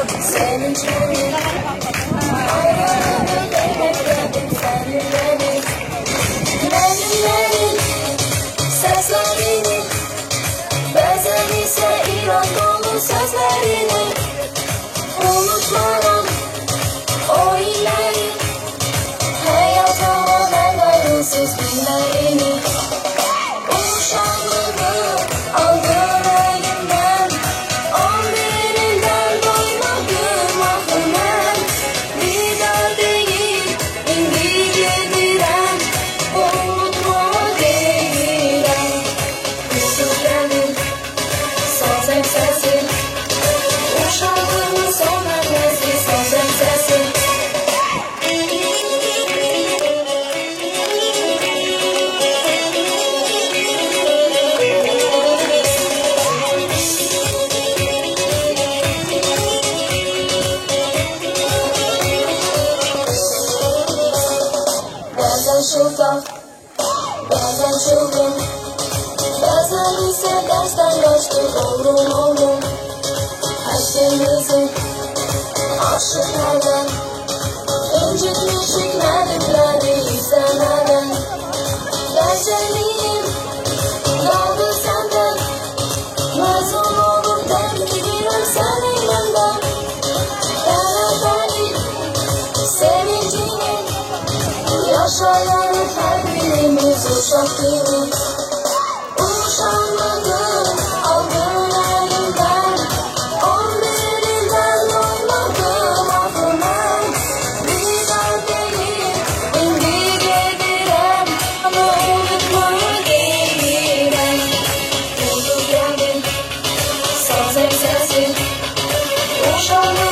Senin için ayrılığı bekledim seninle. Benimlerin seslerini, bazen ise İran dolu sözlerini unutmadan o illeri, hayatıma ben ayrılsız günlerini. Uşaklığımı aldın elimden, 11 ilden doymadım ahım ben. Bir daha değil, indi gedirem, unutma değirem. Yusuf geldin, sazem sesin, uşaklığımın son nefesi, sazem sesin. Bazen şıldak, bazen çılgın, bazen ise dersten kaçtı oldum. Herkesin aşıklardan incitmişik melekleri izlemeden. Gerçeğim kaldı senden, mezun olup devrilen senin benden. Beraberlik sevincini yaşayan her birimiz uşak gibi. Uşanmadım, aldın elimden, 11 ilden doymadım ahım ben. Bir daha değil, indi gedirem, ama unutma değirem. Yoldu geldin, sazem sesin, uşanmadım.